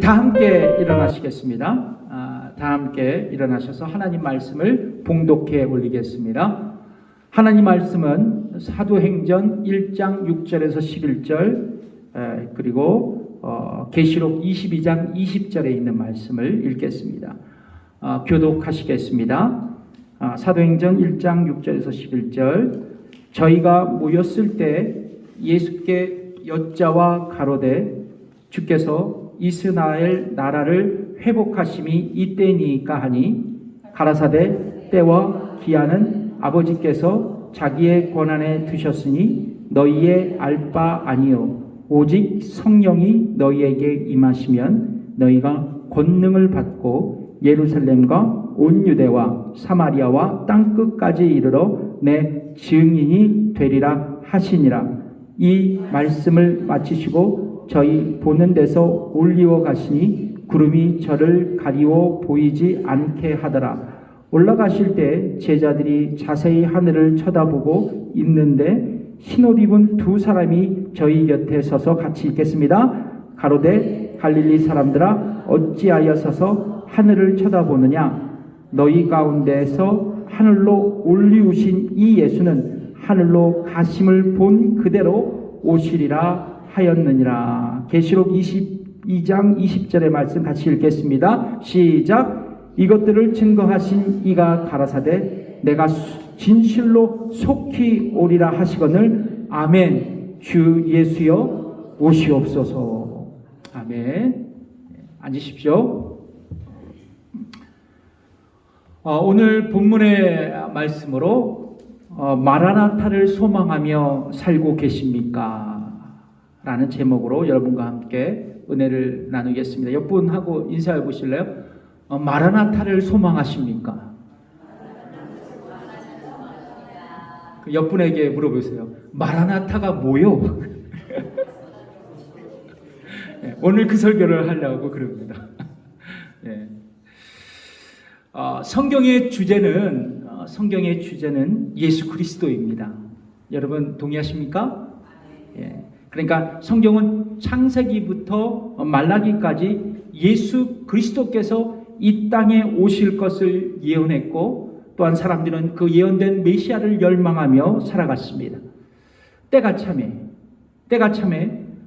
다 함께 일어나시겠습니다. 다 함께 일어나셔서 하나님 말씀을 봉독해 올리겠습니다. 하나님 말씀은 사도행전 1장 6절에서 11절 그리고 계시록 22장 20절에 있는 말씀을 읽겠습니다. 교독하시겠습니다. 사도행전 1장 6절에서 11절 저희가 모였을 때 예수께 여짜와 가로되 주께서 이스라엘 나라를 회복하심이 이때니까 하니 가라사대 때와 기한은 아버지께서 자기의 권한에 두셨으니 너희의 알 바 아니요 오직 성령이 너희에게 임하시면 너희가 권능을 받고 예루살렘과 온 유대와 사마리아와 땅끝까지 이르러 내 증인이 되리라 하시니라. 이 말씀을 마치시고 저희 보는 데서 올리워 가시니 구름이 저를 가리워 보이지 않게 하더라. 올라가실 때 제자들이 자세히 하늘을 쳐다보고 있는데 흰옷 입은 두 사람이 저희 곁에 서서 같이 읽겠습니다. 가로되 갈릴리 사람들아 어찌하여 서서 하늘을 쳐다보느냐. 너희 가운데에서 하늘로 올리우신 이 예수는 하늘로 가심을 본 그대로 오시리라 하였느니라. 계시록 22장 20절의 말씀 같이 읽겠습니다. 시작. 이것들을 증거하신 이가 가라사대 내가 진실로 속히 오리라 하시거늘 아멘. 주 예수여 오시옵소서. 아멘. 앉으십시오. 오늘 본문의 말씀으로 마라나타를 소망하며 살고 계십니까? 라는 제목으로 여러분과 함께 은혜를 나누겠습니다. 옆분하고 인사해 보실래요? 마라나타를 소망하십니까? 그 옆분에게 물어보세요. 마라나타가 뭐요? 오늘 그 설교를 하려고 그럽니다. 네. 성경의 주제는 예수 그리스도입니다. 여러분 동의하십니까? 예. 그러니까 성경은 창세기부터 말라기까지 예수 그리스도께서 이 땅에 오실 것을 예언했고 또한 사람들은 그 예언된 메시아를 열망하며 살아갔습니다. 때가 참에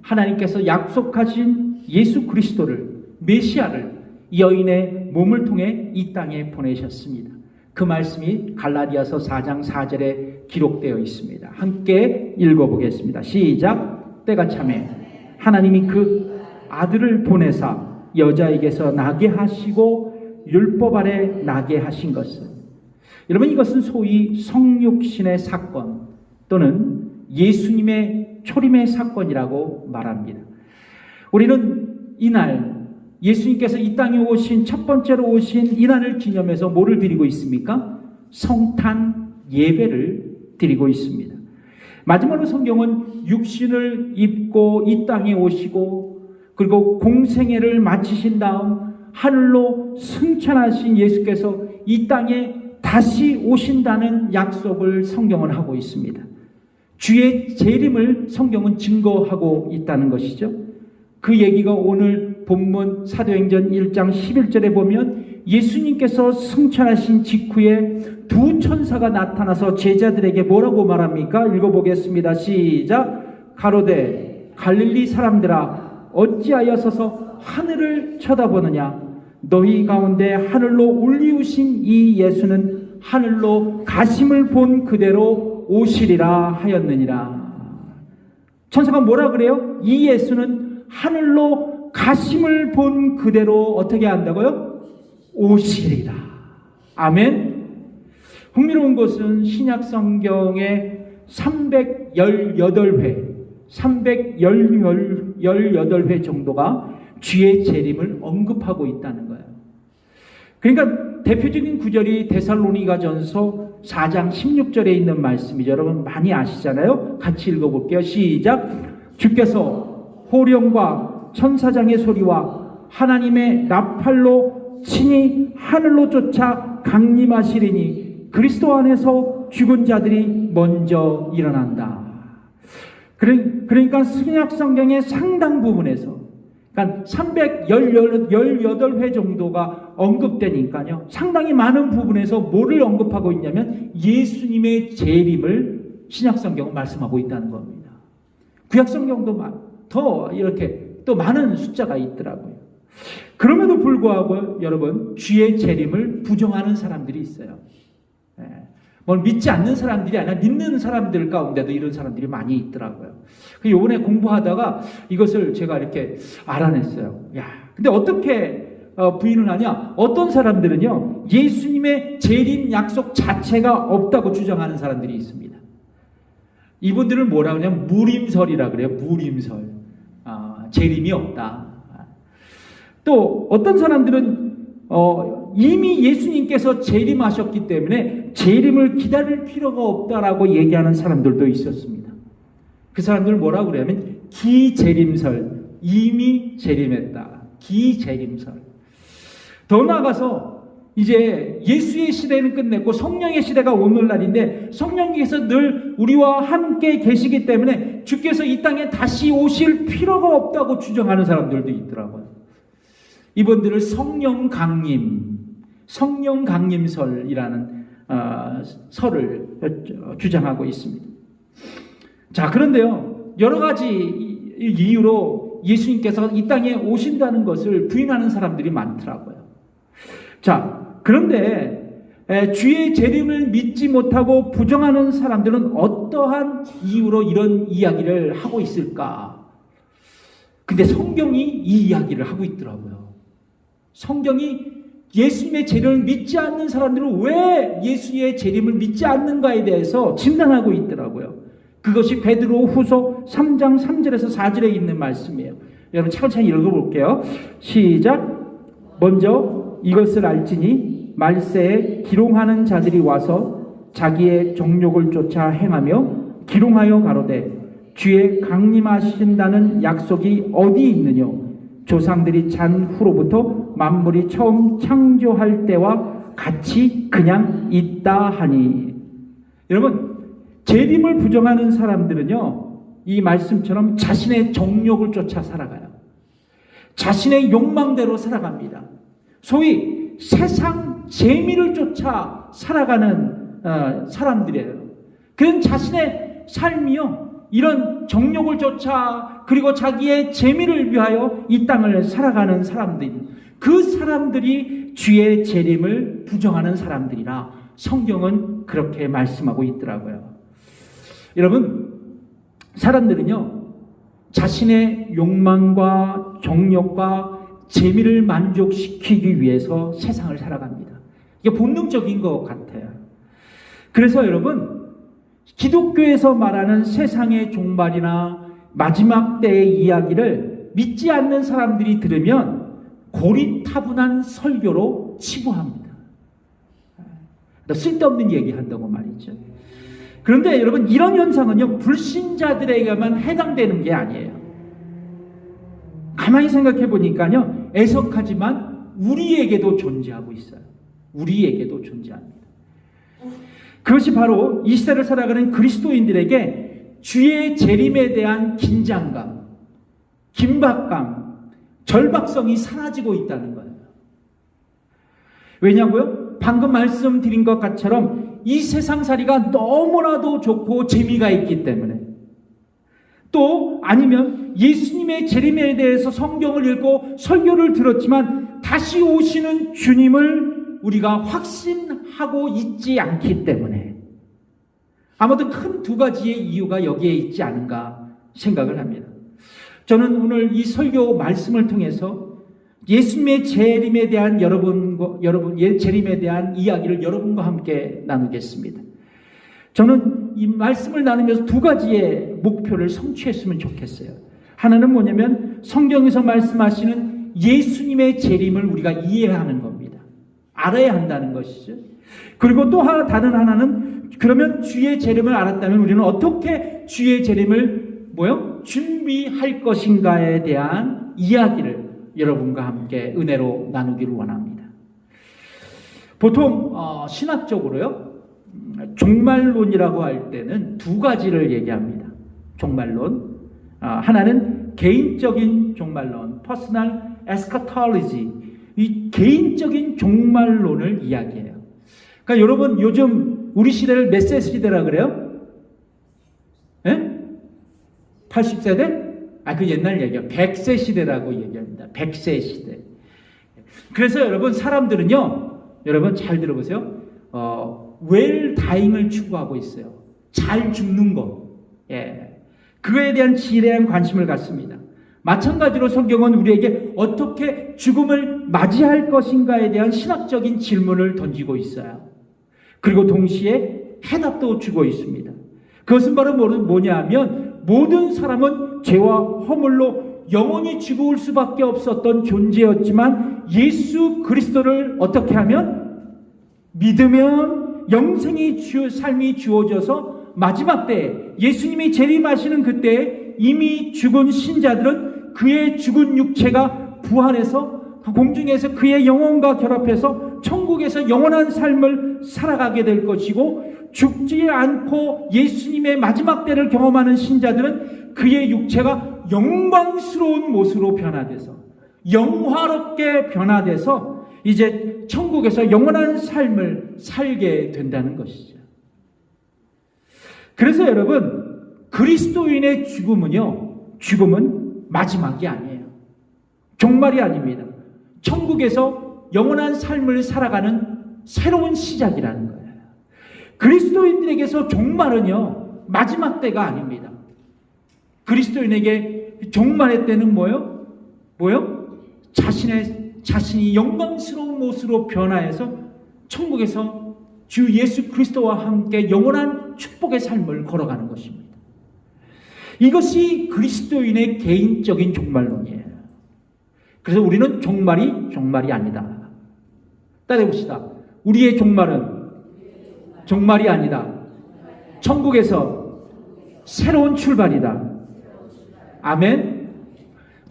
하나님께서 약속하신 예수 그리스도를 메시아를 여인의 몸을 통해 이 땅에 보내셨습니다. 그 말씀이 갈라디아서 4장 4절에 기록되어 있습니다. 함께 읽어보겠습니다. 시작. 때가 참에 하나님이 그 아들을 보내사 여자에게서 나게 하시고 율법 아래 나게 하신 것은, 여러분 이것은 소위 성육신의 사건 또는 예수님의 초림의 사건이라고 말합니다. 우리는 이날 예수님께서 이 땅에 오신 첫 번째로 오신 이날을 기념해서 뭐를 드리고 있습니까? 성탄 예배를 드리고 있습니다. 마지막으로 성경은 육신을 입고 이 땅에 오시고 그리고 공생애를 마치신 다음 하늘로 승천하신 예수께서 이 땅에 다시 오신다는 약속을 성경은 하고 있습니다. 주의 재림을 성경은 증거하고 있다는 것이죠. 그 얘기가 오늘 본문 사도행전 1장 11절에 보면 예수님께서 승천하신 직후에 두 천사가 나타나서 제자들에게 뭐라고 말합니까? 읽어보겠습니다. 시작. 가로되 갈릴리 사람들아 어찌하여 서서 하늘을 쳐다보느냐. 너희 가운데 하늘로 올리우신 이 예수는 하늘로 가심을 본 그대로 오시리라 하였느니라. 천사가 뭐라 그래요? 이 예수는 하늘로 가심을 본 그대로 어떻게 한다고요? 오시리라. 아멘. 흥미로운 것은 신약 성경의 318회 정도가 주의 재림을 언급하고 있다는 거예요. 그러니까 대표적인 구절이 데살로니가전서 4장 16절에 있는 말씀이죠. 여러분 많이 아시잖아요. 같이 읽어볼게요. 시작. 주께서 호령과 천사장의 소리와 하나님의 나팔로 친히 하늘로 쫓아 강림하시리니 그리스도 안에서 죽은 자들이 먼저 일어난다. 그러니까 신약 성경의 상당 부분에서 그러니까 318회 정도가 언급되니까요. 상당히 많은 부분에서 뭐를 언급하고 있냐면 예수님의 재림을 신약성경은 말씀하고 있다는 겁니다. 구약성경도 더 이렇게 또 많은 숫자가 있더라고요. 그럼에도 불구하고 여러분, 주의 재림을 부정하는 사람들이 있어요. 뭘 믿지 않는 사람들이 아니라 믿는 사람들 가운데도 이런 사람들이 많이 있더라고요. 이번에 공부하다가 이것을 제가 이렇게 알아냈어요. 근데 어떻게 부인을 하냐? 어떤 사람들은요, 예수님의 재림 약속 자체가 없다고 주장하는 사람들이 있습니다. 이분들은 뭐라 그러냐면 무림설이라 그래요. 무림설. 재림이 없다. 또 어떤 사람들은 이미 예수님께서 재림하셨기 때문에 재림을 기다릴 필요가 없다라고 얘기하는 사람들도 있었습니다. 그 사람들은 뭐라고 그러냐면 기재림설, 이미 재림했다. 기재림설. 더 나아가서 이제 예수의 시대는 끝냈고 성령의 시대가 오늘날인데, 성령께서 늘 우리와 함께 계시기 때문에 주께서 이 땅에 다시 오실 필요가 없다고 주장하는 사람들도 있더라고요. 이분들을 성령 강림설이라는 설을 주장하고 있습니다. 자, 그런데요, 여러 가지 이유로 예수님께서 이 땅에 오신다는 것을 부인하는 사람들이 많더라고요. 자, 그런데 주의 재림을 믿지 못하고 부정하는 사람들은 어떠한 이유로 이런 이야기를 하고 있을까? 근데 성경이 이 이야기를 하고 있더라고요. 성경이 예수님의 재림을 믿지 않는 사람들은 왜 예수의 재림을 믿지 않는가에 대해서 진단하고 있더라고요. 그것이 베드로 후서 3장 3절에서 4절에 있는 말씀이에요. 여러분 차근차근 읽어볼게요. 시작. 먼저 이것을 알지니 말세에 기롱하는 자들이 와서 자기의 정욕을 쫓아 행하며 기롱하여 가로되 주의 강림하신다는 약속이 어디 있느냐? 조상들이 잔 후로부터 만물이 처음 창조할 때와 같이 그냥 있다 하니. 여러분, 재림을 부정하는 사람들은요, 이 말씀처럼 자신의 정욕을 쫓아 살아가요. 자신의 욕망대로 살아갑니다. 소위 세상 재미를 쫓아 살아가는 사람들이에요. 그런 자신의 삶이요, 이런 정욕을 쫓아 그리고 자기의 재미를 위하여 이 땅을 살아가는 사람들, 그 사람들이 주의 재림을 부정하는 사람들이라 성경은 그렇게 말씀하고 있더라고요. 여러분, 사람들은요, 자신의 욕망과 정욕과 재미를 만족시키기 위해서 세상을 살아갑니다. 이게 본능적인 것 같아요. 그래서 여러분, 기독교에서 말하는 세상의 종말이나 마지막 때의 이야기를 믿지 않는 사람들이 들으면 고리타분한 설교로 치부합니다. 쓸데없는 얘기한다고 말이죠. 그런데 여러분, 이런 현상은요, 불신자들에게만 해당되는 게 아니에요. 가만히 생각해 보니까요, 애석하지만 우리에게도 존재하고 있어요. 우리에게도 존재합니다. 그것이 바로 이 시대를 살아가는 그리스도인들에게 주의 재림에 대한 긴장감, 긴박감, 절박성이 사라지고 있다는 거예요. 왜냐고요? 방금 말씀드린 것처럼 이 세상살이가 너무나도 좋고 재미가 있기 때문에, 또 아니면 예수님의 재림에 대해서 성경을 읽고 설교를 들었지만 다시 오시는 주님을 우리가 확신하고 있지 않기 때문에, 아무튼 큰 두 가지의 이유가 여기에 있지 않은가 생각을 합니다. 저는 오늘 이 설교 말씀을 통해서 예수님의 재림에 대한 재림에 대한 이야기를 여러분과 함께 나누겠습니다. 저는 이 말씀을 나누면서 두 가지의 목표를 성취했으면 좋겠어요. 하나는 뭐냐면 성경에서 말씀하시는 예수님의 재림을 우리가 이해하는 겁니다. 알아야 한다는 것이죠. 그리고 또 다른 하나는, 그러면 주의 재림을 알았다면 우리는 어떻게 주의 재림을 준비할 것인가에 대한 이야기를 여러분과 함께 은혜로 나누기를 원합니다. 보통 신학적으로요, 종말론이라고 할 때는 두 가지를 얘기합니다. 종말론. 하나는 개인적인 종말론, 퍼스널 에스카톨로지, 이 개인적인 종말론을 이야기해요. 그러니까 여러분 요즘 우리 시대를 몇 세 시대라 그래요? 예? 80세대? 그 옛날 얘기야. 100세 시대라고 얘기합니다. 100세 시대. 그래서 여러분 사람들은요, 여러분 잘 들어보세요. 웰 다잉을 추구하고 있어요. 잘 죽는 것. 예. 그거에 대한 지대한 관심을 갖습니다. 마찬가지로 성경은 우리에게 어떻게 죽음을 맞이할 것인가에 대한 신학적인 질문을 던지고 있어요. 그리고 동시에 해답도 주고 있습니다. 그것은 바로 뭐냐 하면 모든 사람은 죄와 허물로 영원히 죽을 수밖에 없었던 존재였지만 예수 그리스도를 어떻게 하면 믿으면 영생의 삶이 주어져서 마지막 때에 예수님이 재림하시는 그때에 이미 죽은 신자들은 그의 죽은 육체가 부활해서 공중에서 그의 영혼과 결합해서 천국에서 영원한 삶을 살아가게 될 것이고, 죽지 않고 예수님의 마지막 때를 경험하는 신자들은 그의 육체가 영광스러운 모습으로 변화돼서 영화롭게 변화돼서 이제 천국에서 영원한 삶을 살게 된다는 것이죠. 그래서 여러분, 그리스도인의 죽음은 마지막이 아니에요. 종말이 아닙니다. 천국에서 영원한 삶을 살아가는 새로운 시작이라는 거예요. 그리스도인들에게서 종말은요, 마지막 때가 아닙니다. 그리스도인에게 종말의 때는 뭐요? 자신이 영광스러운 모습으로 변화해서 천국에서 주 예수 그리스도와 함께 영원한 축복의 삶을 걸어가는 것입니다. 이것이 그리스도인의 개인적인 종말론이에요. 그래서 우리는 종말이 아니다. 따라해봅시다. 우리의 종말이 아니다. 천국에서 새로운 출발이다. 아멘.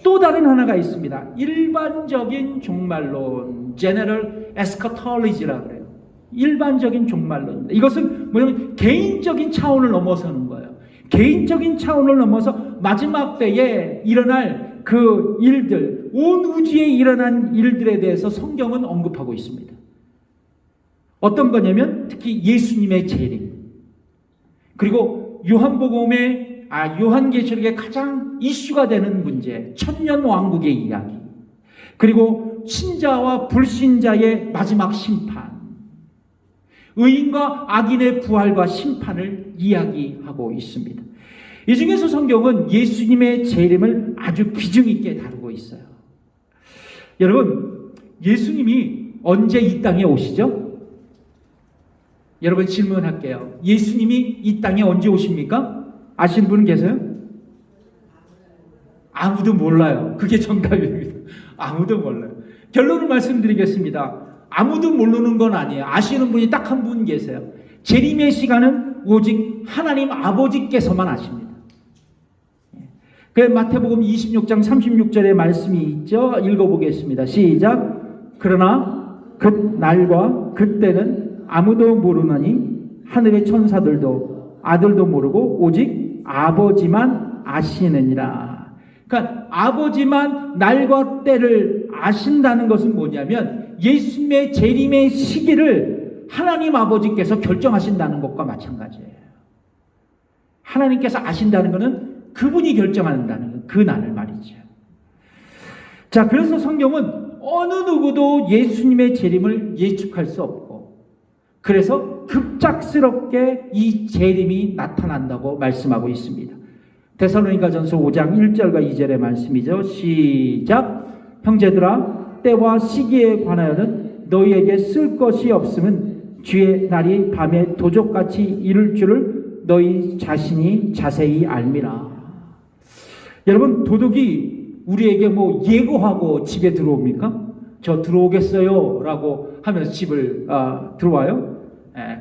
또 다른 하나가 있습니다. 일반적인 종말론, General Eschatology라고 그래요. 일반적인 종말론입니다. 이것은 뭐냐면 개인적인 차원을 넘어서는 거예요. 개인적인 차원을 넘어서 마지막 때에 일어날 그 일들, 온 우주에 일어난 일들에 대해서 성경은 언급하고 있습니다. 어떤 거냐면 특히 예수님의 재림, 그리고 요한계시록의 가장 이슈가 되는 문제, 천년 왕국의 이야기, 그리고 신자와 불신자의 마지막 심판, 의인과 악인의 부활과 심판을 이야기하고 있습니다. 이 중에서 성경은 예수님의 재림을 아주 비중 있게 다루고 있어요. 여러분, 예수님이 언제 이 땅에 오시죠? 여러분 질문할게요. 예수님이 이 땅에 언제 오십니까? 아시는 분 계세요? 아무도 몰라요. 그게 정답입니다. 아무도 몰라요. 결론을 말씀드리겠습니다. 아무도 모르는 건 아니에요. 아시는 분이 딱 한 분 계세요. 재림의 시간은 오직 하나님 아버지께서만 아십니다. 그 마태복음 26장 36절의 말씀이 있죠. 읽어보겠습니다. 시작. 그러나 그 날과 그때는 아무도 모르느니 하늘의 천사들도 아들도 모르고 오직 아버지만 아시느니라. 그러니까 아버지만 날과 때를 아신다는 것은 뭐냐면 예수님의 재림의 시기를 하나님 아버지께서 결정하신다는 것과 마찬가지예요. 하나님께서 아신다는 것은 그분이 결정한다는 그 날을 말이죠. 자, 그래서 성경은 어느 누구도 예수님의 재림을 예측할 수 없고, 그래서 급작스럽게 이 재림이 나타난다고 말씀하고 있습니다. 데살로니가전서 5장 1절과 2절의 말씀이죠. 시작. 형제들아, 때와 시기에 관하여는 너희에게 쓸 것이 없음은 주의 날이 밤에 도적같이 이를 줄을 너희 자신이 자세히 알미라. 여러분, 도둑이 우리에게 뭐 예고하고 집에 들어옵니까? 저 들어오겠어요 라고 하면서 집을 들어와요?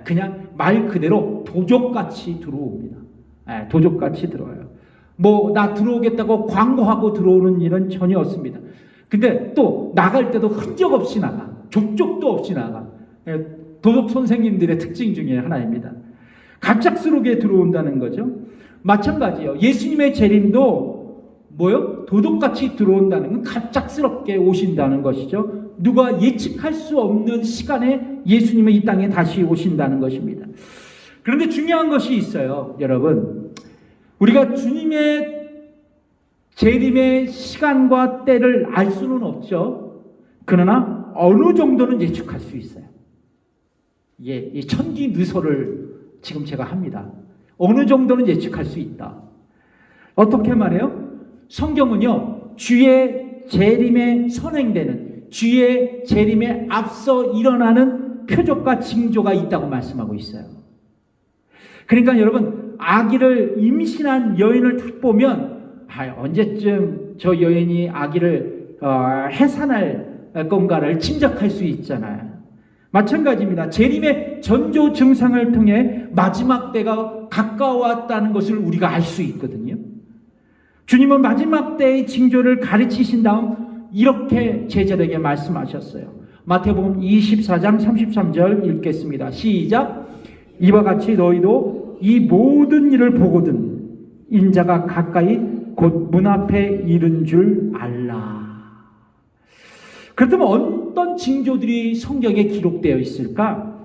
그냥 말 그대로 도적같이 들어옵니다. 도적같이 들어와요. 뭐 나 들어오겠다고 광고하고 들어오는 일은 전혀 없습니다. 근데 또 나갈 때도 흔적 없이 나가. 족적도 없이 나가. 도둑 선생님들의 특징 중에 하나입니다. 갑작스럽게 들어온다는 거죠. 마찬가지예요. 예수님의 재림도 뭐요? 도둑같이 들어온다는 건 갑작스럽게 오신다는 것이죠. 누가 예측할 수 없는 시간에 예수님은 이 땅에 다시 오신다는 것입니다. 그런데 중요한 것이 있어요, 여러분. 우리가 주님의 재림의 시간과 때를 알 수는 없죠. 그러나 어느 정도는 예측할 수 있어요. 예, 이 천기누설을 지금 제가 합니다. 어느 정도는 예측할 수 있다. 어떻게 말해요? 성경은요, 주의 재림에 선행되는, 주의 재림에 앞서 일어나는 표적과 징조가 있다고 말씀하고 있어요. 그러니까 여러분, 아기를 임신한 여인을 딱 보면 언제쯤 저 여인이 아기를 해산할 건가를 짐작할 수 있잖아요. 마찬가지입니다. 재림의 전조 증상을 통해 마지막 때가 가까워왔다는 것을 우리가 알 수 있거든요. 주님은 마지막 때의 징조를 가르치신 다음 이렇게 제자들에게 말씀하셨어요. 마태복음 24장 33절 읽겠습니다. 시작. 이와 같이 너희도 이 모든 일을 보거든 인자가 가까이 곧 문 앞에 이른 줄 알라. 그렇다면 어떤 징조들이 성경에 기록되어 있을까?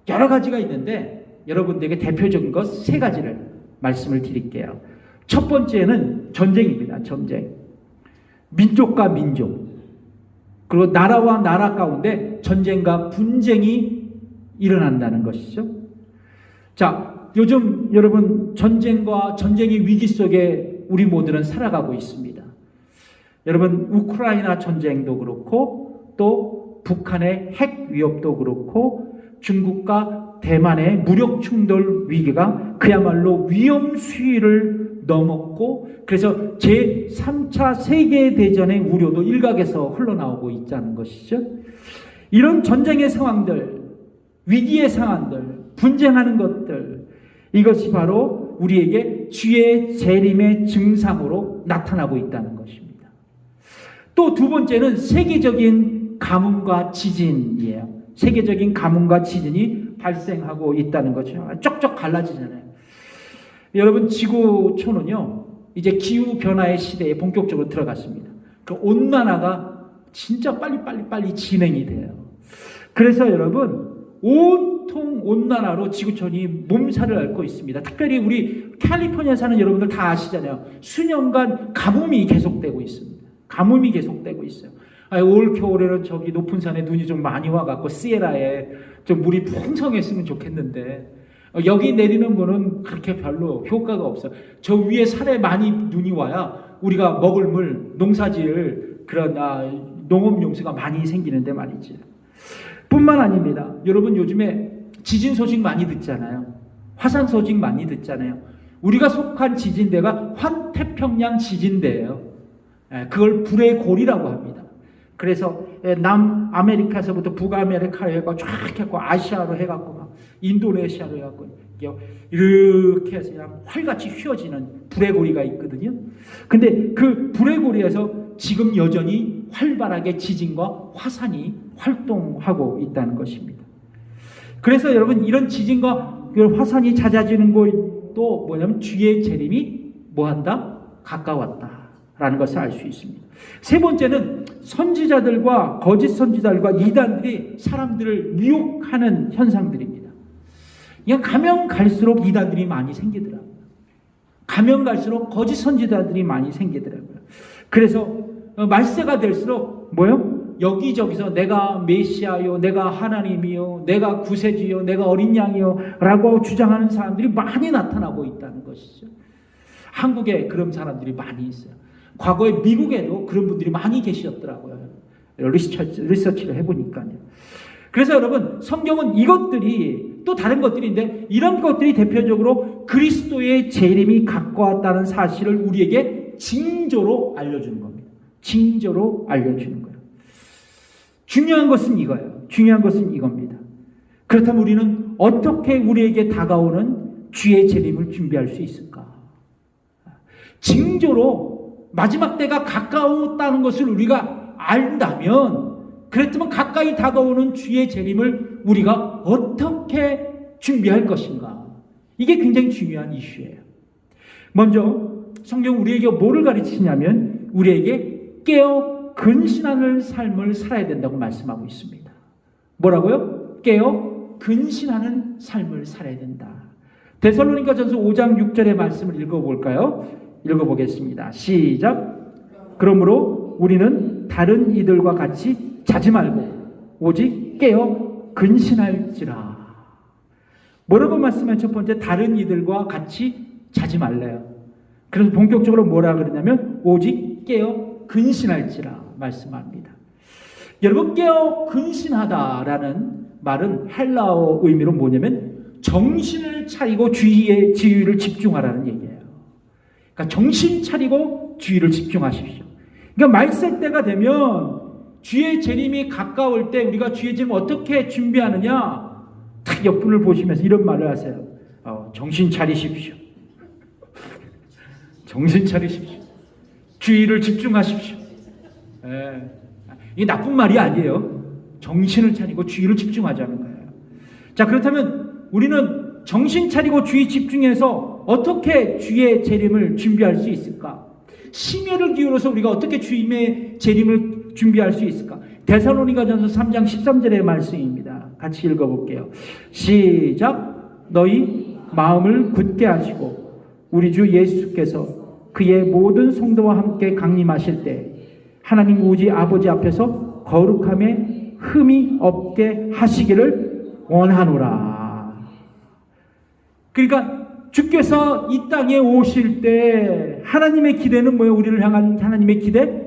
여러 가지가 있는데 여러분들에게 대표적인 것 세 가지를 말씀을 드릴게요. 첫 번째는 전쟁입니다. 전쟁. 민족과 민족, 그리고 나라와 나라 가운데 전쟁과 분쟁이 일어난다는 것이죠. 자, 요즘 여러분 전쟁과 전쟁의 위기 속에 우리 모두는 살아가고 있습니다. 여러분, 우크라이나 전쟁도 그렇고 또 북한의 핵 위협도 그렇고 중국과 대만의 무력 충돌 위기가 그야말로 위험 수위를 넘었고, 그래서 제3차 세계대전의 우려도 일각에서 흘러나오고 있다는 것이죠. 이런 전쟁의 상황들, 위기의 상황들, 분쟁하는 것들, 이것이 바로 우리에게 주의 재림의 증상으로 나타나고 있다는 것입니다. 또 두 번째는 세계적인 가뭄과 지진이에요. 세계적인 가뭄과 지진이 발생하고 있다는 거죠. 쪽쪽 갈라지잖아요. 여러분, 지구촌은요, 이제 기후변화의 시대에 본격적으로 들어갔습니다. 그 온난화가 진짜 빨리 진행이 돼요. 그래서 여러분, 온통 온난화로 지구촌이 몸살을 앓고 있습니다. 특별히 우리 캘리포니아에 사는 여러분들 다 아시잖아요. 수년간 가뭄이 계속되고 있습니다. 가뭄이 계속되고 있어요. 올 겨울에는 저기 높은 산에 눈이 좀 많이 와갖고 시에라에 좀 물이 풍성했으면 좋겠는데 여기 내리는 거는 그렇게 별로 효과가 없어요. 저 위에 산에 많이 눈이 와야 우리가 먹을 물, 농사지을 그런 농업용수가 많이 생기는데 말이지. 뿐만 아닙니다. 여러분, 요즘에 지진 소식 많이 듣잖아요. 화산 소식 많이 듣잖아요. 우리가 속한 지진대가 환태평양 지진대예요. 그걸 불의 골이라고 합니다. 그래서 남아메리카에서부터 북아메리카로 해가지고 쫙 해갖고 아시아로 해갖고 막 인도네시아로 해갖고 이렇게 해서 그냥 활같이 휘어지는 불의 고리가 있거든요. 근데 그 불의 고리에서 지금 여전히 활발하게 지진과 화산이 활동하고 있다는 것입니다. 그래서 여러분, 이런 지진과 화산이 잦아지는 것도 뭐냐면 주의 재림이 뭐한다? 가까웠다라는 것을 알 수 있습니다. 세 번째는 선지자들과 거짓 선지자들과 이단들이 사람들을 미혹하는 현상들입니다. 그냥 가면 갈수록 이단들이 많이 생기더라고요. 가면 갈수록 거짓 선지자들이 많이 생기더라고요. 그래서 말세가 될수록 뭐요? 여기저기서 내가 메시아요, 내가 하나님이요, 내가 구세주요, 내가 어린 양이요 라고 주장하는 사람들이 많이 나타나고 있다는 것이죠. 한국에 그런 사람들이 많이 있어요. 과거에 미국에도 그런 분들이 많이 계셨더라고요. 리서치를 해보니까요. 그래서 여러분, 성경은 이것들이 또 다른 것들인데 이런 것들이 대표적으로 그리스도의 재림이 가까웠다는 사실을 우리에게 징조로 알려주는 겁니다. 징조로 알려주는 거예요. 중요한 것은 이거예요. 중요한 것은 이겁니다. 그렇다면 우리는 어떻게 우리에게 다가오는 주의 재림을 준비할 수 있을까? 징조로 마지막 때가 가까웠다는 것을 우리가 안다면, 그렇다면 가까이 다가오는 주의 재림을 우리가 어떻게 준비할 것인가? 이게 굉장히 중요한 이슈예요. 먼저 성경 우리에게 뭐를 가르치냐면 우리에게 깨어 근신하는 삶을 살아야 된다고 말씀하고 있습니다. 뭐라고요? 깨어 근신하는 삶을 살아야 된다. 데살로니가전서 5장 6절의 말씀을 읽어볼까요? 읽어보겠습니다. 시작. 그러므로 우리는 다른 이들과 같이 자지 말고 오직 깨어 근신할지라. 뭐라고 말씀한 첫 번째, 다른 이들과 같이 자지 말래요. 그래서 본격적으로 뭐라 그러냐면 오직 깨어 근신할지라 말씀합니다. 여러분, 깨어 근신하다라는 말은 헬라어 의미로 뭐냐면 정신을 차리고 지휘를 집중하라는 얘기예요. 그러니까 정신 차리고 주의를 집중하십시오. 그러니까 말세 때가 되면 주의 재림이 가까울 때 우리가 주의 재림 어떻게 준비하느냐, 탁 옆분을 보시면서 이런 말을 하세요. 정신 차리십시오. 정신 차리십시오. 주의를 집중하십시오. 이게 나쁜 말이 아니에요. 정신을 차리고 주의를 집중하자는 거예요. 자, 그렇다면 우리는 정신 차리고 주의 집중해서 어떻게 주의 재림을 준비할 수 있을까? 심혈을 기울여서 우리가 어떻게 주님의 재림을 준비할 수 있을까? 데살로니가전서 3장 13절의 말씀입니다. 같이 읽어볼게요. 시작. 너희 마음을 굳게 하시고 우리 주 예수께서 그의 모든 성도와 함께 강림하실 때 하나님 우리 아버지 앞에서 거룩함에 흠이 없게 하시기를 원하노라. 그러니까 주께서 이 땅에 오실 때 하나님의 기대는 뭐예요? 우리를 향한 하나님의 기대?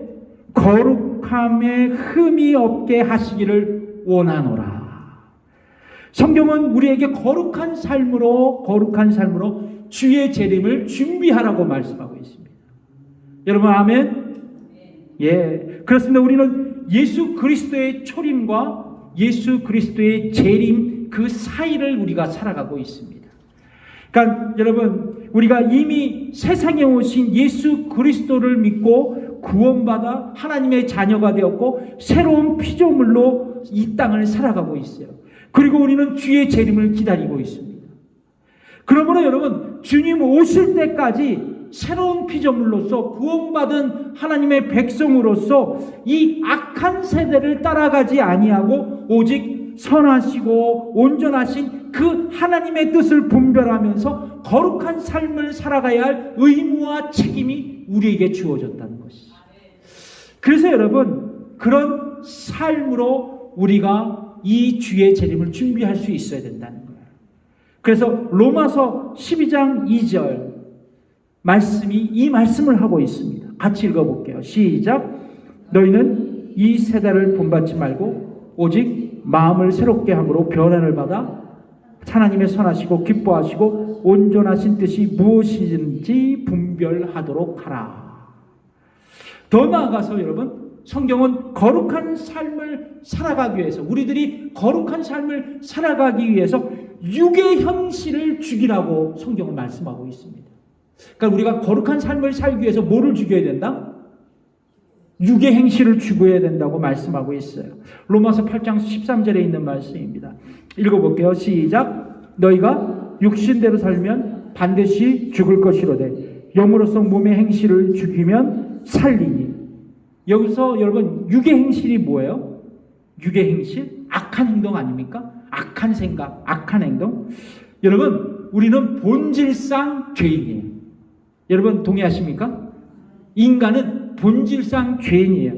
거룩함에 흠이 없게 하시기를 원하노라. 성경은 우리에게 거룩한 삶으로 주의 재림을 준비하라고 말씀하고 있습니다. 여러분, 아멘? 예, 그렇습니다. 우리는 예수 그리스도의 초림과 예수 그리스도의 재림 그 사이를 우리가 살아가고 있습니다. 그러니까 여러분, 우리가 이미 세상에 오신 예수 그리스도를 믿고 구원받아 하나님의 자녀가 되었고 새로운 피조물로 이 땅을 살아가고 있어요. 그리고 우리는 주의 재림을 기다리고 있습니다. 그러므로 여러분, 주님 오실 때까지 새로운 피조물로서 구원받은 하나님의 백성으로서 이 악한 세대를 따라가지 아니하고 오직 선하시고 온전하신 그 하나님의 뜻을 분별하면서 거룩한 삶을 살아가야 할 의무와 책임이 우리에게 주어졌다는 것이죠. 그래서 여러분, 그런 삶으로 우리가 이 주의 재림을 준비할 수 있어야 된다는 거예요. 그래서 로마서 12장 2절 말씀이 이 말씀을 하고 있습니다. 같이 읽어볼게요. 시작. 너희는 이 세대를 본받지 말고 오직 마음을 새롭게 함으로 변화를 받아 하나님의 선하시고 기뻐하시고 온전하신 뜻이 무엇인지 분별하도록 하라. 더 나아가서 여러분, 성경은 거룩한 삶을 살아가기 위해서, 우리들이 거룩한 삶을 살아가기 위해서 육의 형실을 죽이라고 성경은 말씀하고 있습니다. 그러니까 우리가 거룩한 삶을 살기 위해서 뭐를 죽여야 된다? 육의 행실을 죽여야 된다고 말씀하고 있어요. 로마서 8장 13절에 있는 말씀입니다. 읽어볼게요. 시작. 너희가 육신대로 살면 반드시 죽을 것이로되 영으로서 몸의 행실을 죽이면 살리니. 여기서 여러분, 육의 행실이 뭐예요? 육의 행실? 악한 행동 아닙니까? 악한 생각, 악한 행동. 여러분, 우리는 본질상 죄인이에요. 여러분 동의하십니까? 인간은 본질상 죄인이에요.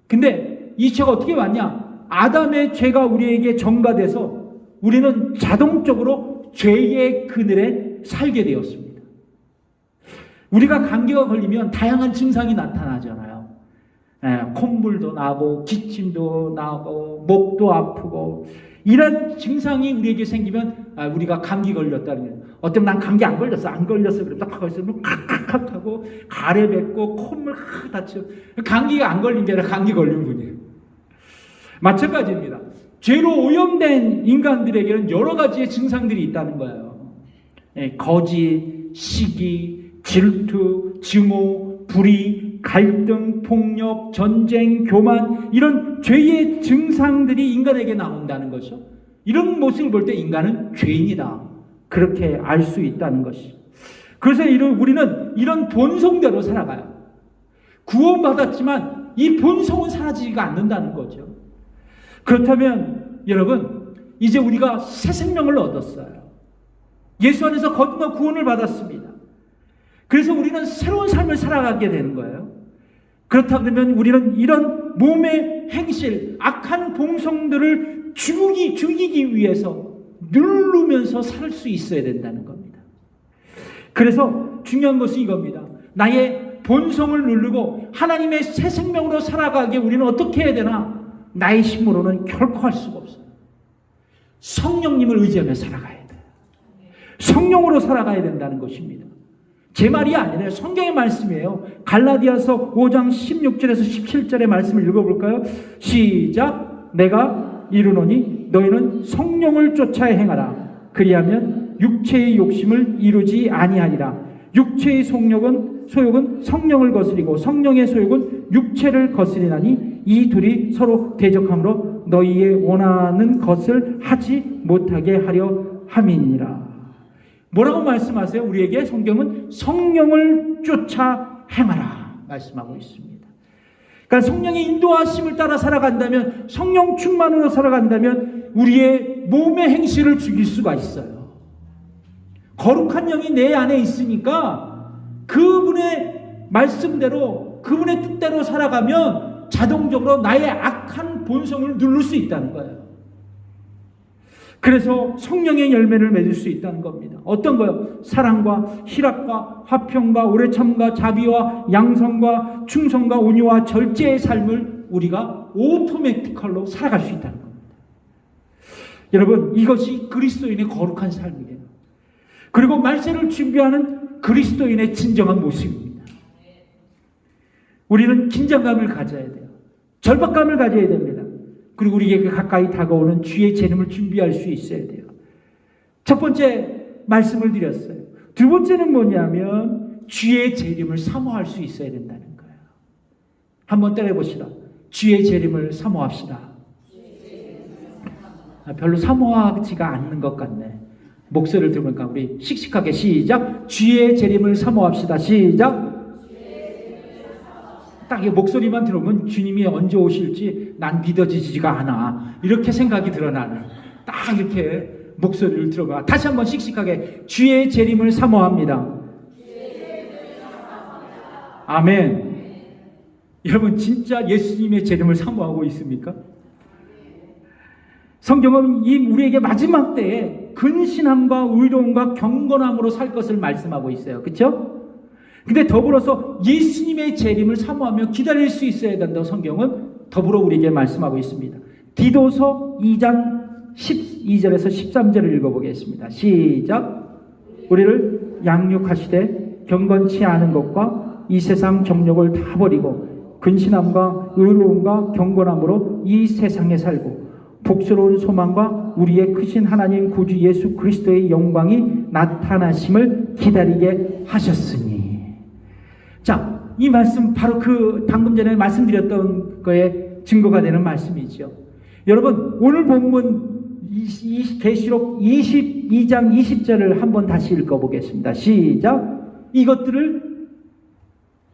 근데 이 죄가 어떻게 왔냐? 아담의 죄가 우리에게 전가돼서 우리는 자동적으로 죄의 그늘에 살게 되었습니다. 우리가 감기가 걸리면 다양한 증상이 나타나잖아요. 콧물도 나고 기침도 나고 목도 아프고 이런 증상이 우리에게 생기면 우리가 감기 걸렸다는 거예요. 어쩌면 난 감기 안 걸렸어. 그러면서 거기서 칵칵 하고 가래 뱉고 콧물 다치고 감기가 안 걸린 게 아니라 감기 걸린 분이에요. 마찬가지입니다. 죄로 오염된 인간들에게는 여러 가지의 증상들이 있다는 거예요. 거짓, 시기, 질투, 증오, 불의, 갈등, 폭력, 전쟁, 교만, 이런 죄의 증상들이 인간에게 나온다는 거죠. 이런 모습을 볼 때 인간은 죄인이다. 그렇게 알 수 있다는 것이. 그래서 우리는 이런 본성대로 살아가요. 구원받았지만 이 본성은 사라지지가 않는다는 거죠. 그렇다면 여러분, 이제 우리가 새 생명을 얻었어요. 예수 안에서 거듭나 구원을 받았습니다. 그래서 우리는 새로운 삶을 살아가게 되는 거예요. 그렇다면 우리는 이런 몸의 행실, 악한 본성들을 죽이기 위해서 누르면서 살 수 있어야 된다는 겁니다. 그래서 중요한 것은 이겁니다. 나의 본성을 누르고 하나님의 새 생명으로 살아가게 우리는 어떻게 해야 되나? 나의 힘으로는 결코 할 수가 없어요. 성령님을 의지하며 살아가야 돼요. 성령으로 살아가야 된다는 것입니다. 제 말이 아니라요. 성경의 말씀이에요. 갈라디아서 5장 16절에서 17절의 말씀을 읽어볼까요? 시작. 내가 이르노니 너희는 성령을 쫓아 행하라. 그리하면 육체의 욕심을 이루지 아니하리라. 육체의 소욕은 성령을 거스리고 성령의 소욕은 육체를 거스리나니 이 둘이 서로 대적함으로 너희의 원하는 것을 하지 못하게 하려 함이니라. 뭐라고 말씀하세요? 우리에게 성경은 성령을 쫓아 행하라 말씀하고 있습니다. 그러니까 성령의 인도하심을 따라 살아간다면, 성령 충만으로 살아간다면 우리의 몸의 행실을 죽일 수가 있어요. 거룩한 영이 내 안에 있으니까 그분의 말씀대로, 그분의 뜻대로 살아가면 자동적으로 나의 악한 본성을 누를 수 있다는 거예요. 그래서 성령의 열매를 맺을 수 있다는 겁니다. 어떤 거요? 사랑과 희락과 화평과 오래참과 자비와 양성과 충성과 온유와 절제의 삶을 우리가 오토매티컬로 살아갈 수 있다는 겁니다. 여러분, 이것이 그리스도인의 거룩한 삶이에요. 그리고 말세를 준비하는 그리스도인의 진정한 모습입니다. 우리는 긴장감을 가져야 돼요. 절박감을 가져야 됩니다. 그리고 우리에게 가까이 다가오는 주의 재림을 준비할 수 있어야 돼요. 첫 번째 말씀을 드렸어요. 두 번째는 뭐냐면 주의 재림을 사모할 수 있어야 된다는 거예요. 한번 따라해봅시다. 주의 재림을 사모합시다. 별로 사모하지가 않는 것 같네. 목소리를 들으니까 우리 씩씩하게 시작. 주의 재림을 사모합시다. 시작. 딱 이 목소리만 들으면 주님이 언제 오실지 난 믿어지지가 않아. 이렇게 생각이 들어 나는. 딱 이렇게 목소리를 들어봐. 다시 한번 씩씩하게 주의 재림을 사모합니다. 아멘. 여러분 진짜 예수님의 재림을 사모하고 있습니까? 성경은 우리에게 마지막 때에 근신함과 의로움과 경건함으로 살 것을 말씀하고 있어요. 그렇죠? 근데 더불어서 예수님의 재림을 사모하며 기다릴 수 있어야 된다고 성경은 더불어 우리에게 말씀하고 있습니다. 디도서 2장 12절에서 13절을 읽어보겠습니다. 시작. 우리를 양육하시되 경건치 않은 것과 이 세상 정욕을 다 버리고 근신함과 의로움과 경건함으로 이 세상에 살고 복스러운 소망과 우리의 크신 하나님 구주 예수 그리스도의 영광이 나타나심을 기다리게 하셨으니. 자, 이 말씀 바로 그 방금 전에 말씀드렸던 거에 증거가 되는 말씀이죠. 여러분 오늘 본문 계시록 22장 20절을 한번 다시 읽어보겠습니다. 시작. 이것들을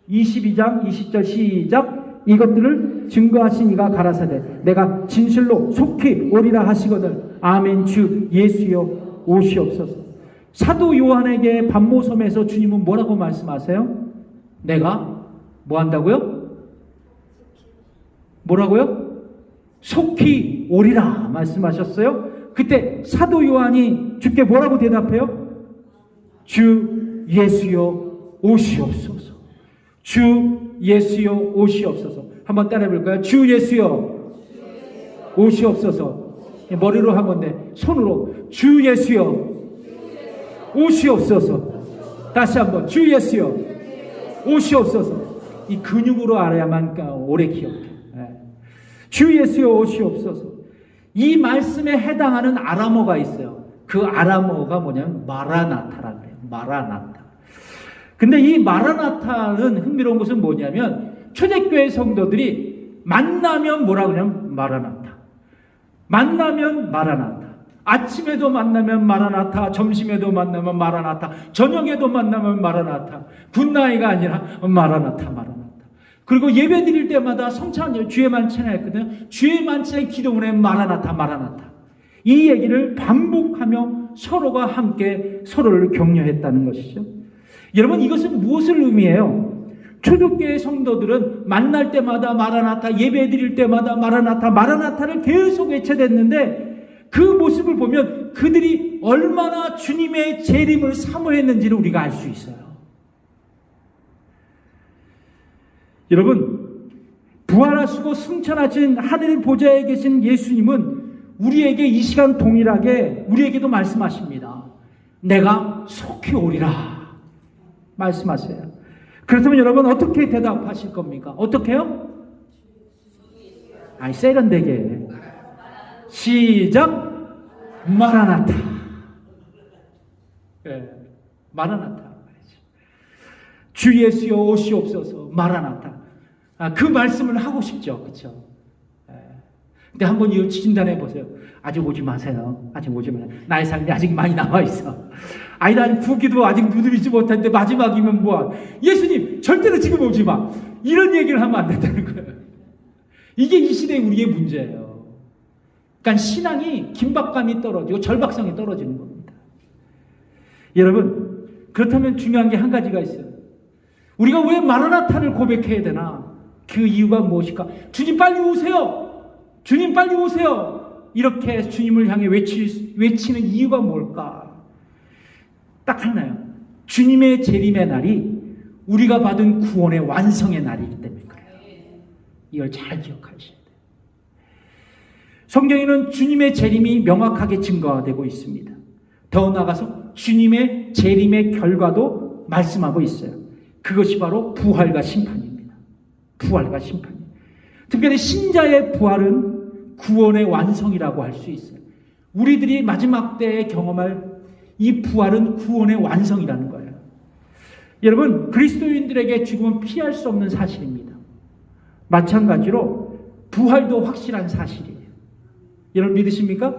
22장 20절 시작. 이것들을 증거하신 이가 가라사대 내가 진실로 속히 오리라 하시거늘 아멘. 주 예수여 오시옵소서. 사도 요한에게 반모섬에서 주님은 뭐라고 말씀하세요? 내가 뭐 한다고요? 뭐라고요? 속히 오리라 말씀하셨어요. 그때 사도 요한이 주께 뭐라고 대답해요? 주 예수여 오시옵소서. 주 예수여 오시옵소서. 한번 따라해볼까요? 주 예수여 오시옵소서. 머리로 한 건데 손으로 주 예수여 오시옵소서. 다시 한번 주 예수여 오시옵소서. 이 근육으로 알아야만 오래 기억해. 주 예수여 오시옵소서. 이 말씀에 해당하는 아람어가 있어요. 그 아람어가 뭐냐면 마라나타라 그래요. 마라나타. 근데 이 마라나타는 흥미로운 것은 뭐냐면 초대교회 성도들이 만나면 뭐라 그러냐면 마라나타. 만나면 마라나타. 아침에도 만나면 마라나타, 점심에도 만나면 마라나타, 저녁에도 만나면 마라나타. 굿나잇가 아니라 마라나타, 마라나타. 그리고 예배 드릴 때마다 성찬, 주의 만찬을 했거든요. 주의 만찬의 기도문에 마라나타, 마라나타. 이 얘기를 반복하며 서로가 함께 서로를 격려했다는 것이죠. 여러분, 이것은 무엇을 의미해요? 초대교회 성도들은 만날 때마다 마라나타, 예배 드릴 때마다 마라나타, 마라나타를 계속 외쳐댔는데 그 모습을 보면 그들이 얼마나 주님의 재림을 사모했는지를 우리가 알 수 있어요. 여러분, 부활하시고 승천하신 하늘 보좌에 계신 예수님은 우리에게 이 시간 동일하게 우리에게도 말씀하십니다. 내가 속히 오리라 말씀하세요. 그렇다면 여러분 어떻게 대답하실 겁니까? 어떻게요? 세련되게 시작. 마라나타. 마라나타. 주 예수여 오시옵소서. 마라나타. 그 말씀을 하고 싶죠, 그렇죠? 근데 한번 이거 진단해 보세요. 아직 오지 마세요. 아직 오지 마세요. 나의 삶이 아직 많이 남아 있어. 난 후기도 아직 누리지 못했는데 마지막이면 뭐야? 예수님 절대로 지금 오지 마. 이런 얘기를 하면 안 된다는 거예요. 이게 이 시대의 우리의 문제예요. 그러니까 신앙이 긴박감이 떨어지고 절박성이 떨어지는 겁니다. 여러분, 그렇다면 중요한 게 한 가지가 있어요. 우리가 왜 마라나타를 고백해야 되나? 그 이유가 무엇일까? 주님 빨리 오세요. 주님 빨리 오세요. 이렇게 주님을 향해 외치는 이유가 뭘까? 딱 하나요. 주님의 재림의 날이 우리가 받은 구원의 완성의 날이기 때문에 그래요. 이걸 잘 기억하셔야 돼요. 성경에는 주님의 재림이 명확하게 증거되고 있습니다. 더 나아가서 주님의 재림의 결과도 말씀하고 있어요. 그것이 바로 부활과 심판입니다. 부활과 심판입니다. 특별히 신자의 부활은 구원의 완성이라고 할 수 있어요. 우리들이 마지막 때에 경험할 이 부활은 구원의 완성이라는 거예요. 여러분, 그리스도인들에게 죽음은 피할 수 없는 사실입니다. 마찬가지로 부활도 확실한 사실이에요. 여러분 믿으십니까?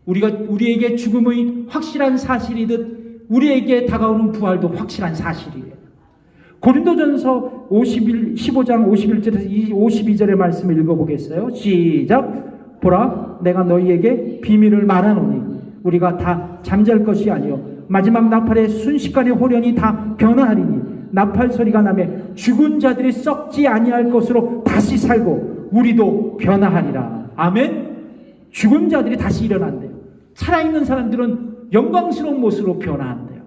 우리에게 죽음의 확실한 사실이듯 우리에게 다가오는 부활도 확실한 사실이에요. 고린도전서 15장 51절에서 52절의 말씀을 읽어보겠어요. 시작. 보라, 내가 너희에게 비밀을 말하노니 우리가 다 잠잘 것이 아니요 마지막 나팔의 순식간에 호련히 다 변화하리니 나팔 소리가 나매 죽은 자들이 썩지 아니할 것으로 다시 살고 우리도 변화하리라. 아멘. 죽은 자들이 다시 일어난대요. 살아있는 사람들은 영광스러운 모습으로 변화한대요.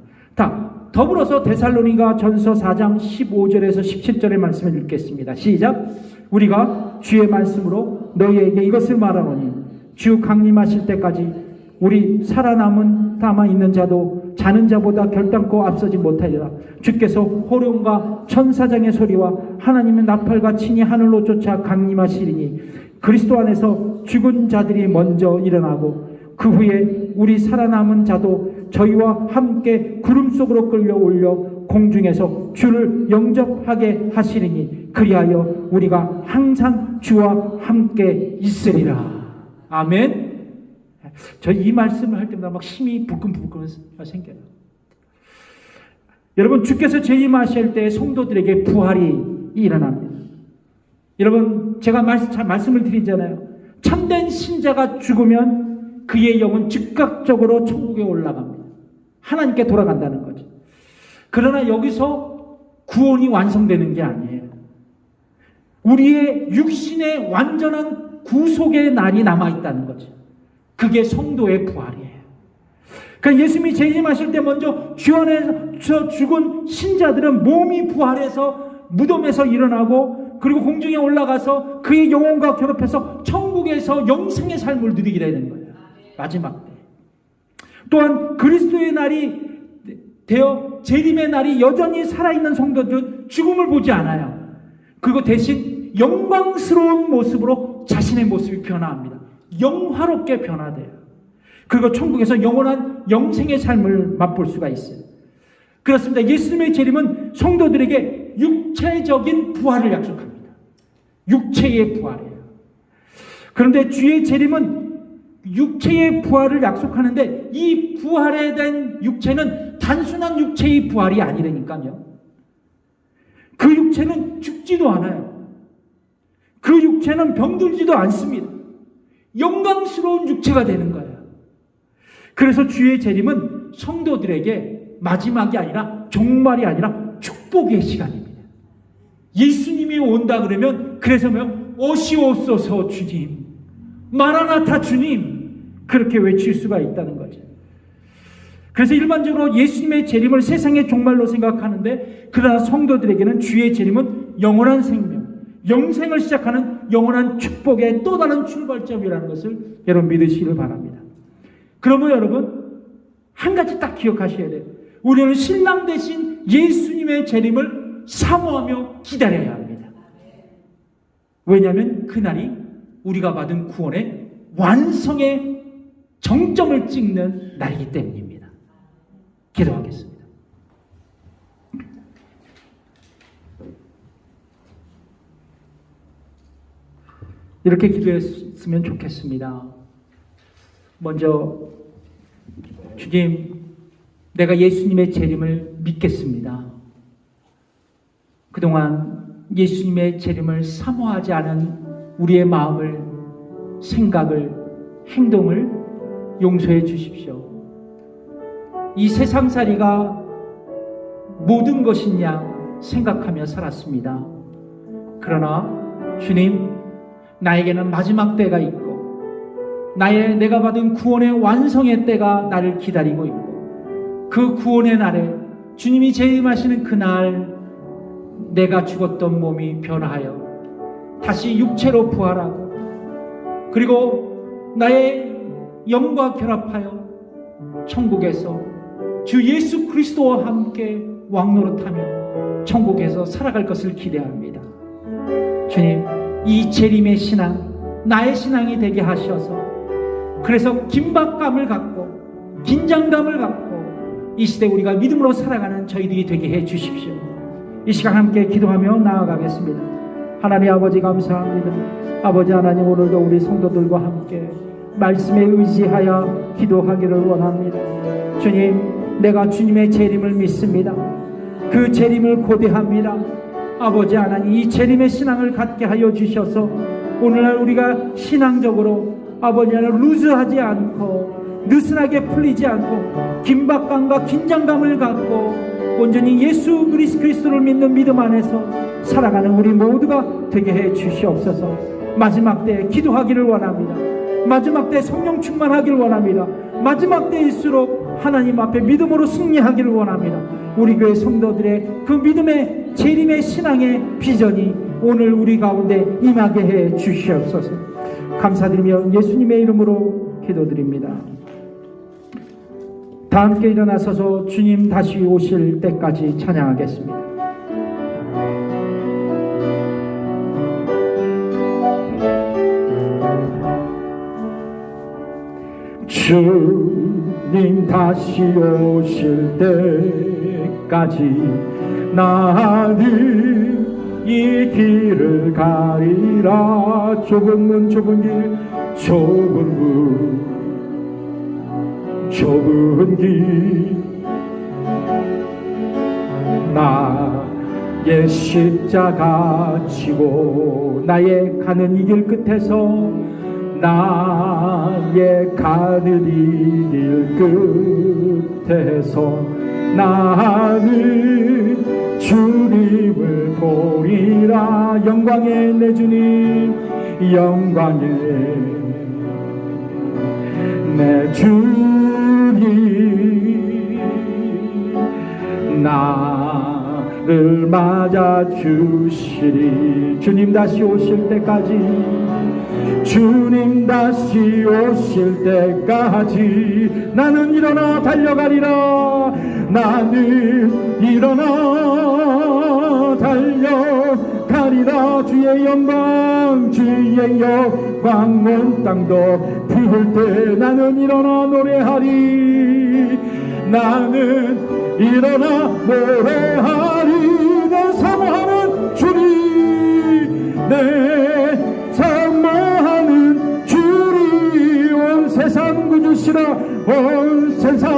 더불어서 데살로니가 전서 4장 15절에서 17절의 말씀을 읽겠습니다. 시작. 우리가 주의 말씀으로 너희에게 이것을 말하노니 주 강림하실 때까지 우리 살아남은 있는 자도 자는 자보다 결단코 앞서지 못하리라. 주께서 호령과 천사장의 소리와 하나님의 나팔과 친히 하늘로 쫓아 강림하시리니 그리스도 안에서 죽은 자들이 먼저 일어나고 그 후에 우리 살아남은 자도 저희와 함께 구름 속으로 끌려 올려 공중에서 주를 영접하게 하시리니 그리하여 우리가 항상 주와 함께 있으리라. 아멘. 저 이 말씀을 할 때마다 막 힘이 불끈불끈 생겨요. 여러분, 주께서 재림하실 때 성도들에게 부활이 일어납니다. 여러분, 제가 말씀을 드리잖아요. 참된 신자가 죽으면 그의 영은 즉각적으로 천국에 올라갑니다. 하나님께 돌아간다는 거죠. 그러나 여기서 구원이 완성되는 게 아니에요. 우리의 육신의 완전한 구속의 날이 남아있다는 거죠. 그게 성도의 부활이에요. 그러니까 예수님이 재림하실 때 먼저 주 안에서 죽은 신자들은 몸이 부활해서 무덤에서 일어나고 그리고 공중에 올라가서 그의 영혼과 결합해서 천국에서 영생의 삶을 누리게 되는 거예요. 마지막 때. 또한 그리스도의 날이 되어 재림의 날이 여전히 살아있는 성도들은 죽음을 보지 않아요. 그리고 대신 영광스러운 모습으로 자신의 모습이 변화합니다. 영화롭게 변화돼요. 그리고 천국에서 영원한 영생의 삶을 맛볼 수가 있어요. 그렇습니다. 예수님의 재림은 성도들에게 육체적인 부활을 약속합니다. 육체의 부활이에요. 그런데 주의 재림은 육체의 부활을 약속하는데 이 부활에 된 육체는 단순한 육체의 부활이 아니라니까요. 그 육체는 죽지도 않아요. 그 육체는 병들지도 않습니다. 영광스러운 육체가 되는 거예요. 그래서 주의 재림은 성도들에게 마지막이 아니라 종말이 아니라 축복의 시간입니다. 예수님이 온다 그러면 그래서 오시옵소서 주님, 마라나타 주님, 그렇게 외칠 수가 있다는 거죠. 그래서 일반적으로 예수님의 재림을 세상의 종말로 생각하는데, 그러나 성도들에게는 주의 재림은 영원한 생명, 영생을 시작하는 영원한 축복의 또 다른 출발점이라는 것을 여러분 믿으시길 바랍니다. 그러면 여러분 한 가지 딱 기억하셔야 돼요. 우리는 신랑 대신 예수님의 재림을 사모하며 기다려야 합니다. 왜냐하면 그날이 우리가 받은 구원의 완성의 정점을 찍는 날이기 때문입니다. 기도하겠습니다. 이렇게 기도했으면 좋겠습니다. 먼저 주님, 내가 예수님의 재림을 믿겠습니다. 그동안 예수님의 재림을 사모하지 않은 우리의 마음을, 생각을, 행동을 용서해 주십시오. 이 세상살이가 모든 것이냐 생각하며 살았습니다. 그러나 주님, 나에게는 마지막 때가 있고 내가 받은 구원의 완성의 때가 나를 기다리고 있고, 그 구원의 날에 주님이 재림하시는 그날 내가 죽었던 몸이 변화하여 다시 육체로 부활하고, 그리고 나의 영과 결합하여 천국에서 주 예수 그리스도와 함께 왕노릇하며 천국에서 살아갈 것을 기대합니다. 주님, 이 재림의 신앙, 나의 신앙이 되게 하셔서, 그래서 긴박감을 갖고 긴장감을 갖고 이 시대 우리가 믿음으로 살아가는 저희들이 되게 해 주십시오. 이 시간 함께 기도하며 나아가겠습니다. 하나님 아버지 감사합니다. 아버지 하나님, 오늘도 우리 성도들과 함께 말씀에 의지하여 기도하기를 원합니다. 주님, 내가 주님의 재림을 믿습니다. 그 재림을 고대합니다. 아버지 하나님, 이 재림의 신앙을 갖게 하여 주셔서 오늘날 우리가 신앙적으로 아버지 하나님 루즈하지 않고 느슨하게 풀리지 않고 긴박감과 긴장감을 갖고 온전히 예수 그리스도를 믿는 믿음 안에서 살아가는 우리 모두가 되게 해 주시옵소서. 마지막 때에 기도하기를 원합니다. 마지막 때에 성령 충만하기를 원합니다. 마지막 때일수록 하나님 앞에 믿음으로 승리하기를 원합니다. 우리 교회 성도들의 그 믿음의 재림의 신앙의 비전이 오늘 우리 가운데 임하게 해 주시옵소서. 감사드리며 예수님의 이름으로 기도드립니다. 다 함께 일어나서서 주님 다시 오실 때까지 찬양하겠습니다. 주님 다시 오실 때까지 나는 이 길을 가리라. 좁은 문 좁은 길, 좁은 문 좁은 길, 나의 십자가 지고 나의 가는 이 길 끝에서, 나의 가는 이 길 끝에서 나는 주님을 보리라. 영광의 내 주님, 영광의 내 주님, 나를 맞아 주시리. 주님 다시 오실 때까지, 주님 다시 오실 때까지 나는 일어나 달려가리라. 나는 일어나 달려가리라. 주의 영광, 주의 영광 온 땅도 부을 때 나는 일어나 노래하리. 나는 일어나 노래하리. 내 사모하는 주님, 내 사모하는 주님, 온 주시라. 온 세상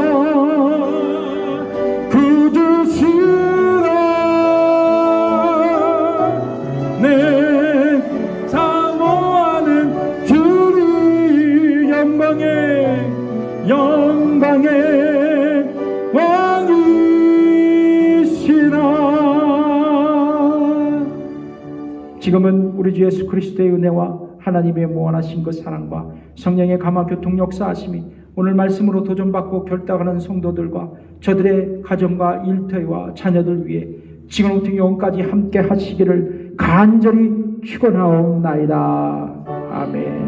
구주시라. 내 사모하는 주님 영광의 왕이시라. 지금은 우리 주 예수 그리스도의 은혜와 하나님의 무한하신 그 사랑과 성령의 감화 교통 역사하심이 오늘 말씀으로 도전받고 결단하는 성도들과 저들의 가정과 일터와 자녀들 위해 지금부터 영원까지 함께 하시기를 간절히 축원하옵나이다. 아멘.